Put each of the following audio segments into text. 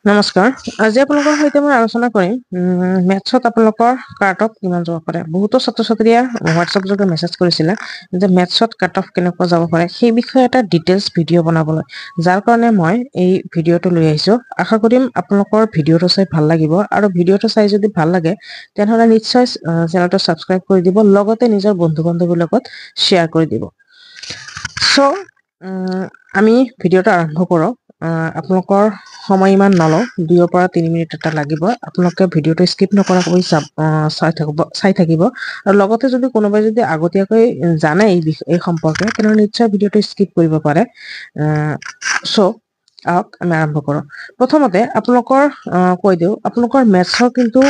নমস্কাৰ। আজি আপোনালোকৰ সৈতে মই আলোচনা কৰিম মেথছত আপোনালোকৰ কাট অফ কিমান যাব পাৰে। বহুতো ছাত্ৰ ছাত্ৰীয়ে হোৱাটছএপ যোগে মেছেজ কৰিছিলে যে মেথছত কাট অফ কেনেকুৱা যাব পাৰে সেই বিষয়ে এটা ডিটেইলছ ভিডিঅ' বনাবলৈ, যাৰ কাৰণে মই এই ভিডিঅ'টো লৈ আহিছোঁ। আশা কৰিম আপোনালোকৰ ভিডিঅ'টো চাই ভাল লাগিব, আৰু ভিডিঅ'টো চাই যদি ভাল লাগে তেনেহ'লে নিশ্চয় চেনেলটো ছাবস্ক্ৰাইব কৰি দিব, লগতে নিজৰ বন্ধু বান্ধৱীৰ লগত শ্বেয়াৰ কৰি দিব। চ' আমি ভিডিঅ'টো আৰম্ভ কৰোঁ। আপোনালোকৰ সময় ইমান নলওঁ, 2 পৰা 3 মিনিট এটা লাগিব। আপোনালোকে ভিডিঅ'টো স্কিপ নকৰাকৈ চাই থাকিব, আৰু লগতে যদি কোনোবাই যদি আগতীয়াকৈ জানে এই সম্পৰ্কে তেনেহ'লে নিশ্চয় ভিডিঅ'টো স্কিপ কৰিব পাৰে। চ' আহক আমি আৰম্ভ কৰোঁ। প্ৰথমতে আপোনালোকৰ কৈ দিওঁ, আপোনালোকৰ মেথছৰ কিন্তু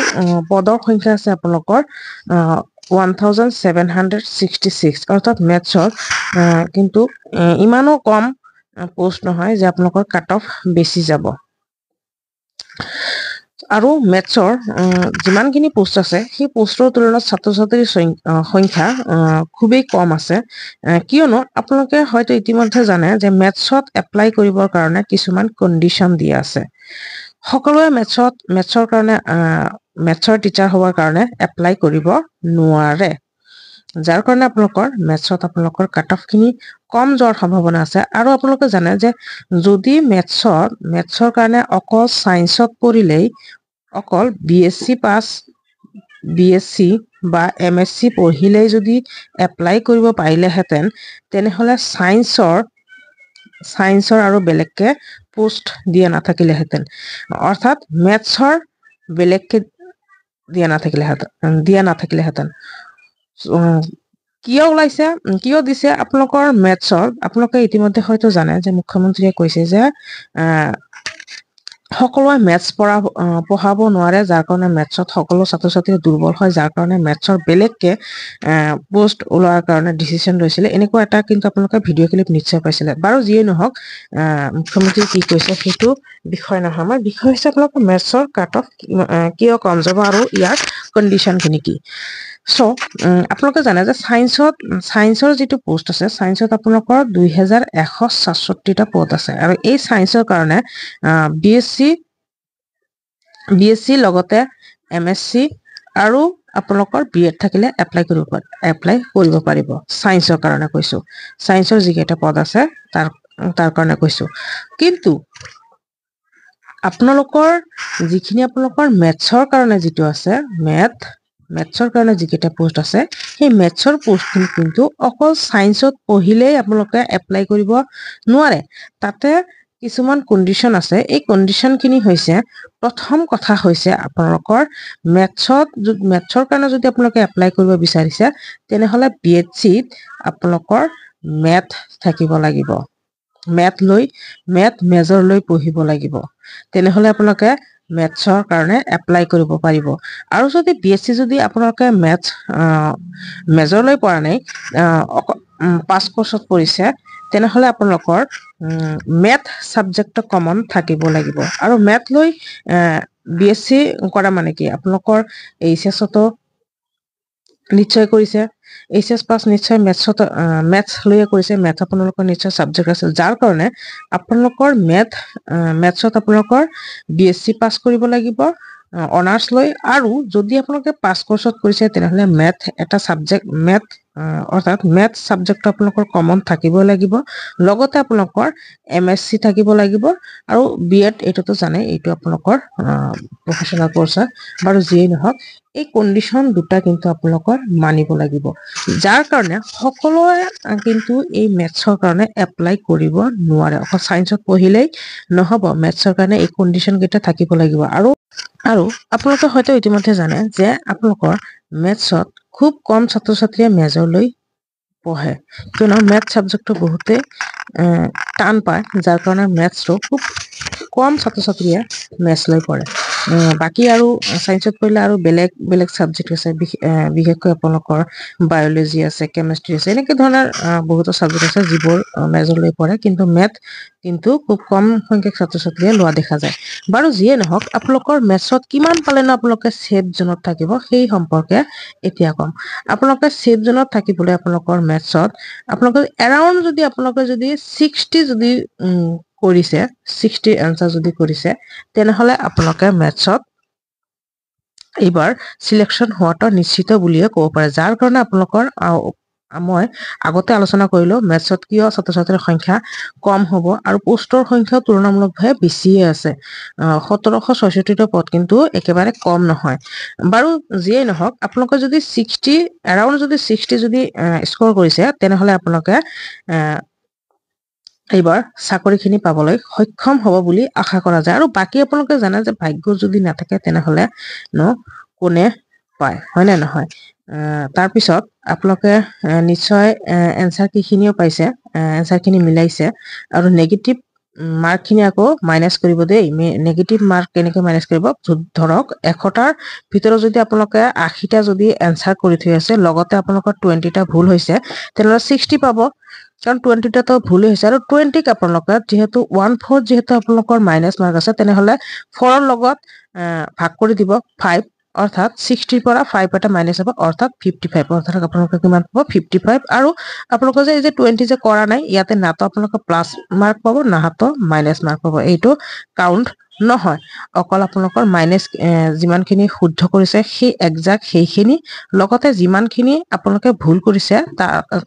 পদৰ সংখ্যা আছে আপোনালোকৰ 1766, অৰ্থাৎ মেথছৰ কিন্তু ইমানো কম পোষ্ট নহয় যে আপোনালোকৰ কাট অফ বেছি যাব। আৰু মেথছৰ যিমানখিনি পোষ্ট আছে সেই পোষ্টৰ তুলনাত ছাত্ৰ ছাত্ৰীৰ সংখ্যা খুবেই কম আছে, কিয়নো আপোনালোকে হয়তো ইতিমধ্যে জানে যে মেথছত এপ্লাই কৰিবৰ কাৰণে কিছুমান কণ্ডিশ্যন দিয়া আছে। সকলোৱে মেথছৰ কাৰণে মেথছৰ টিচাৰ হ'বৰ কাৰণে এপ্লাই কৰিব নোৱাৰে, যাৰ কাৰণে আপোনালোকৰ কাট অফখিনি কম যোৱাৰ সম্ভাৱনা আছে। আৰু আপোনালোকে জানে যে যদি মেথছৰ কাৰণে অকল ছায়েন্সত পঢ়িলেই, অকল BSc পাছ, BSc বা MSc পঢ়িলেই যদি এপ্লাই কৰিব পাৰিলেহেঁতেন, তেনেহ'লে ছায়েন্সৰ আৰু বেলেগকে পোষ্ট দিয়া নাথাকিলেহেঁতেন, অৰ্থাৎ মেথছৰ বেলেগকে দিয়া নাথাকিলেহেঁতেন। কিয় দিছে আপোনালোকৰ মেথছৰ? আপোনালোকে ইতিমধ্যে হয়তো জানে যে মুখ্যমন্ত্ৰীয়ে কৈছে যে সকলোৱে মেথছ পঢ়াব নোৱাৰে, যাৰ কাৰণে মেথছত সকলো ছাত্ৰ ছাত্ৰী দুৰ্বল হয়, যাৰ কাৰণে মেথছৰ বেলেগকে পোষ্ট ওলোৱাৰ কাৰণে ডিচিশ্যন লৈছিলে। এনেকুৱা এটা কিন্তু আপোনালোকে ভিডিঅ' ক্লিপ নিশ্চয় পাইছিলে। বাৰু যিয়ে নহওক, মুখ্যমন্ত্ৰী কি কৈছে সেইটো বিষয় নহয়। আমাৰ বিষয় হৈছে আপোনালোকৰ মেথছৰ কাট অফ কিয় কম যাব আৰু ইয়াৰ কণ্ডিশ্যনখিনি কি। চ' আপোনালোকে জানে যে ছায়েন্সৰ যিটো পোষ্ট আছে, ছায়েন্সত আপোনালোকৰ 2166টা পদ আছে, আৰু এই ছায়েন্সৰ কাৰণে BSc লগতে MSc আৰু আপোনালোকৰ B.Ed থাকিলে এপ্লাই কৰিব পাৰিব। ছায়েন্সৰ কাৰণে কৈছোঁ, ছায়েন্সৰ যিকেইটা পদ আছে তাৰ কাৰণে কৈছোঁ। কিন্তু আপোনালোকৰ মেথছৰ কাৰণে যিটো আছে, মেথছৰ কাৰণে যিকেইটা পোষ্ট আছে, সেই মেথছৰ পোষ্টখিনি কিন্তু অকল ছায়েন্সত পঢ়িলেই আপোনালোকে এপ্লাই কৰিব নোৱাৰে। তাতে কিছুমান কণ্ডিশ্যন আছে। এই কণ্ডিশ্যনখিনি হৈছে, প্ৰথম কথা হৈছে আপোনালোকৰ মেথছৰ কাৰণে যদি আপোনালোকে এপ্লাই কৰিব বিচাৰিছে, তেনেহ'লে BScত আপোনালোকৰ মেথ থাকিব লাগিব, মেথ মেজৰ লৈ পঢ়িব লাগিব, তেনেহ'লে আপোনালোকে মেথছৰ কাৰণে এপ্লাই কৰিব পাৰিব। আৰু যদি BSc যদি আপোনালোকে মেথছ মেজৰ লৈ পঢ়া নাই, পাছ কৰ্চত পঢ়িছে, তেনেহ'লে আপোনালোকৰ মেথ ছাবজেক্টটো কমন থাকিব লাগিব। আৰু মেথ লৈ BSc কৰা মানে কি, আপোনালোকৰ HSতো নিশ্চয় কৰিছে, HS পাছ নিশ্চয় মেথছ লৈয়ে কৰিছে, মেথ আপোনালোকৰ নিশ্চয় ছাবজেক্ট আছে, যাৰ কাৰণে আপোনালোকৰ মেথছত আপোনালোকৰ BSc পাছ কৰিব লাগিব অনাৰ্ছ লৈ। আৰু যদি আপোনালোকে পাছ কৰ্চত কৰিছে, তেনেহ'লে মেথ ছাবজেক্টটো আপোনালোকৰ কমন থাকিবই লাগিব, লগতে আপোনালোকৰ MSc থাকিব লাগিব, আৰু B.Ed এইটোতো জানে, এইটো আপোনালোকৰ প্ৰফেশ্যনেল কৰ্চ হয়। বাৰু যিয়েই নহওক, এই কণ্ডিশ্যন দুটা কিন্তু আপোনালোকৰ মানিব লাগিব, যাৰ কাৰণে সকলোৱে কিন্তু এই মেথছৰ কাৰণে এপ্লাই কৰিব নোৱাৰে। অকল ছায়েন্সত পঢ়িলেই নহ'ব, মেথছৰ কাৰণে এই কণ্ডিশ্যন কেইটা থাকিব লাগিব। আৰু আপোনালোকে হয়তো ইতিমধ্যে জানে যে আপোনালোকৰ মেথছত খুব কম ছাত্ৰ ছাত্ৰীয়ে মেজৰ লৈ পঢ়ে, কিয়নো মেথ ছাবজেক্টটো বহুতেই টান পায়, যাৰ কাৰণে মেথছটো খুব কম ছাত্ৰ ছাত্ৰীয়ে মেথছ লৈ পঢ়ে। বাকী আৰু ছায়েন্সত পঢ়িলে আৰু বেলেগ ছাবজেক্ট আছে, বিশেষকৈ আপোনালোকৰ বায়'লজি আছে, কেমেষ্ট্ৰি আছে, এনেকৈ ধৰণৰ বহুতো ছাবজেক্ট আছে যিবোৰ মেজৰ লৈ পঢ়ে, কিন্তু মেথ কিন্তু খুব কম সংখ্যক ছাত্ৰ ছাত্ৰীয়ে লোৱা দেখা যায়। বাৰু যিয়ে নহওক, আপোনালোকৰ মেথছত কিমান পালেনো আপোনালোকে ছেফ জোনত থাকিব সেই সম্পৰ্কে এতিয়া ক'ম। আপোনালোকে ছেফ জোনত থাকিবলৈ আপোনালোকৰ মেথছত আপোনালোকে এৰাউণ্ড যদি 60 কৰিছে 60 এনসাৰ যদি কৰিছে তেনেহলে আপোনালোকে মেথছত এইবাৰ সিলেকশন হোৱাটো নিশ্চিত বুলিয়ে ক'ব পাৰে যাৰ কাৰণে আপোনালোকৰ মই আগতে আলোচনা কৰিলো মেথছত কিয় ছাত্ৰ ছাত্ৰীৰ সংখ্যা কম হ'ব আৰু পোষ্টৰ সংখ্যা তুলনামূলকভাৱে বেছিয়ে আছে 1766টা পদ কিন্তু একেবাৰে কম নহয় বাৰু যিয়ে নহওক আপোনালোকে যদি 60 এৰাউণ্ড যদি 60 যদি স্ক'ৰ কৰিছে তেনেহলে আপোনালোকে এইবাৰ চাকৰিখিনি পাবলৈ সক্ষম হ'ব বুলি আশা কৰা যায় আৰু বাকি আপোনালোকে জানে যে ভাগ্য যদি নাথাকে তেনেহলে কোনে পায় হয় নে নহয় তাৰ পিছত আপোনালোকে নিশ্চয় এনসাৰ কিখিনিও পাইছে এনসাৰ খিনি মিলাইছে আৰু নেগেটিভ মাৰ্ক খিনি আকৌ মাইনাস কৰিব দেই নেগেটিভ মাৰ্ক কেনেকৈ মাইনাস কৰিব ধৰক 100টাৰ ভিতৰত যদি আপোনালোকে 80টা যদি এনসাৰ কৰি থৈ আছে লগতে আপোনালোকৰ 20টা ভুল হৈছে তেনেহলে 60 পাব কাৰণ 20টা তো ভুল হৈছে আৰু 20ক আপোনালোকে যেহেতু 1/4 যেহেতু আপোনালোকৰ মাইনাস মাৰ্ক আছে তেনেহলে 4 ৰ লগত ভাগ কৰি দিব 5 অৰ্থাৎ 60 পৰা 5 এটা মাইনাস হ'ব অৰ্থাৎ 55 অৰ্থাৎ আপোনালোকে কিমান পাব 55 আৰু আপোনালোকে যে এই যে 20 যে কৰা নাই ইয়াতে না তো আপোনালোকে প্লাস মাৰ্ক পাব না তো মাইনাস মাৰ্ক পাব এইটো কাউন্ট নহয় অকল আপোনালোকৰ মাইনাস যিমানখিনি শুদ্ধ কৰিছে সেই এক্সাক্ট সেইখিনি লগতে যিমানখিনি আপোনালোকে ভুল কৰিছে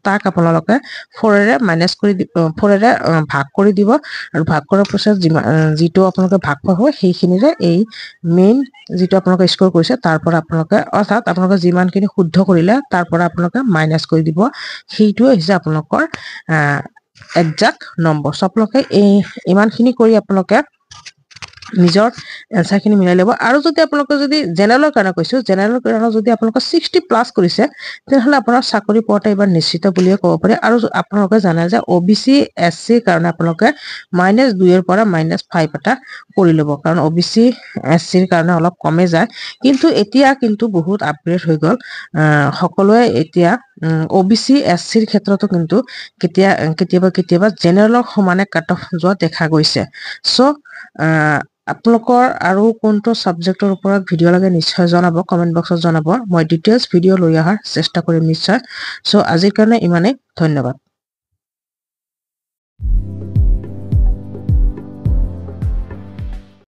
তাক আপোনালোকে 4 ৰে মাইনাস কৰি 4 ৰে ভাগ কৰি দিব আৰু ভাগ কৰাৰ পিছত যিটো আপোনালোকে ভাগ পাব সেইখিনিৰে এই মেইন যেটো আপোনালোকে স্কোৰ কৰিছে তাৰ পৰা আপোনালোকে অৰ্থাৎ আপোনালোকে যিমানখিনি শুদ্ধ কৰিলে তাৰ পৰা আপোনালোকে মাইনাস কৰি দিব সেইটোৱে হৈছে আপোনালোকৰ এক্সাক্ট নম্বৰ আপোনালোকে এই ইমানখিনি কৰি আপোনালোকে নিজৰ এনসাৰ খিনি মিলাই লব আৰু যদি আপোনালোকে যদি জেনাৰেলৰ কাৰণে কৈছো জেনাৰেলৰ কাৰণে যদি আপোনালোকে 60 প্লাস কৰিছে তেনেহলে আপোনাৰ চাকৰি পোৱাটো এবাৰ নিশ্চিত বুলিয়ে ক'ব পাৰি আৰু আপোনালোকে জানে যে ওবিসি এসসি কাৰণে আপোনালোকে -2 ৰ পৰা -5 এটা কৰি লব কাৰণ ওবিসি এসসিৰ কাৰণে অলপ কমে যায় কিন্তু এতিয়া কিন্তু বহুত আপগ্ৰেড হৈ গল সকলোৱে এতিয়া ওবিসি এসসিৰ ক্ষেত্ৰতো কিন্তু কেতিয়াবা জেনাৰেলৰ সমানে কাট অফ যোৱা দেখা গৈছে সো আপোনালোকৰ আৰু কোনটো সাবজেক্টৰ ওপৰত ভিডিও লাগে নিশ্চয় জনাব কমেন্ট বক্সত জনাব মই ডিটেইলছ ভিডিও লৈ অহাৰ চেষ্টা কৰিম নিশ্চয় সো আজিৰ কাৰণে ইমানেই ধন্যবাদ